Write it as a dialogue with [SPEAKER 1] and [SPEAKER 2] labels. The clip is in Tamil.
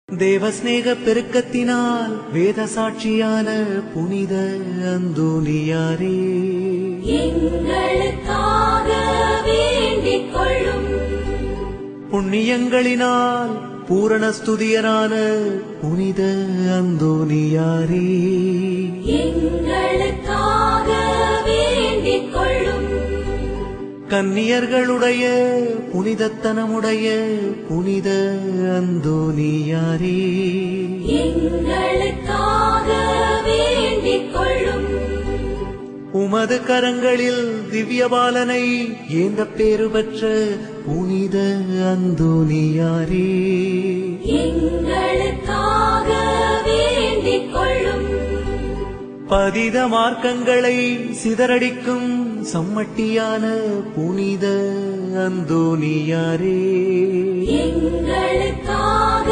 [SPEAKER 1] தேவஸ்நேக பெருக்கத்தினால் வேத சாட்சியான புனித அந்தோனியாரே,
[SPEAKER 2] எங்களுக்காக வேண்டிக் கொள்ளும்.
[SPEAKER 1] புண்ணியங்களினால் பூரண ஸ்துதியரான புனித அந்தோனியாரே,
[SPEAKER 2] எங்களுக்காக வேண்டிக் கொள்ளும்.
[SPEAKER 1] கன்னியர்களுடைய புனிதத்தனமுடைய புனித அந்தோனியாரே,
[SPEAKER 2] எங்களுக்காக வேண்டிக் கொள்ளும்.
[SPEAKER 1] உமது கரங்களில் திவ்யபாலனை ஏந்த பேறு பெற்ற புனித அந்தோனியாரே,
[SPEAKER 2] எங்களுக்காக வேண்டிக் கொள்ளும்.
[SPEAKER 1] பதித மார்க்கங்களை சிதறடிக்கும் சம்மட்டியான புனித அந்தோனியாரே,
[SPEAKER 2] எங்களுக்காக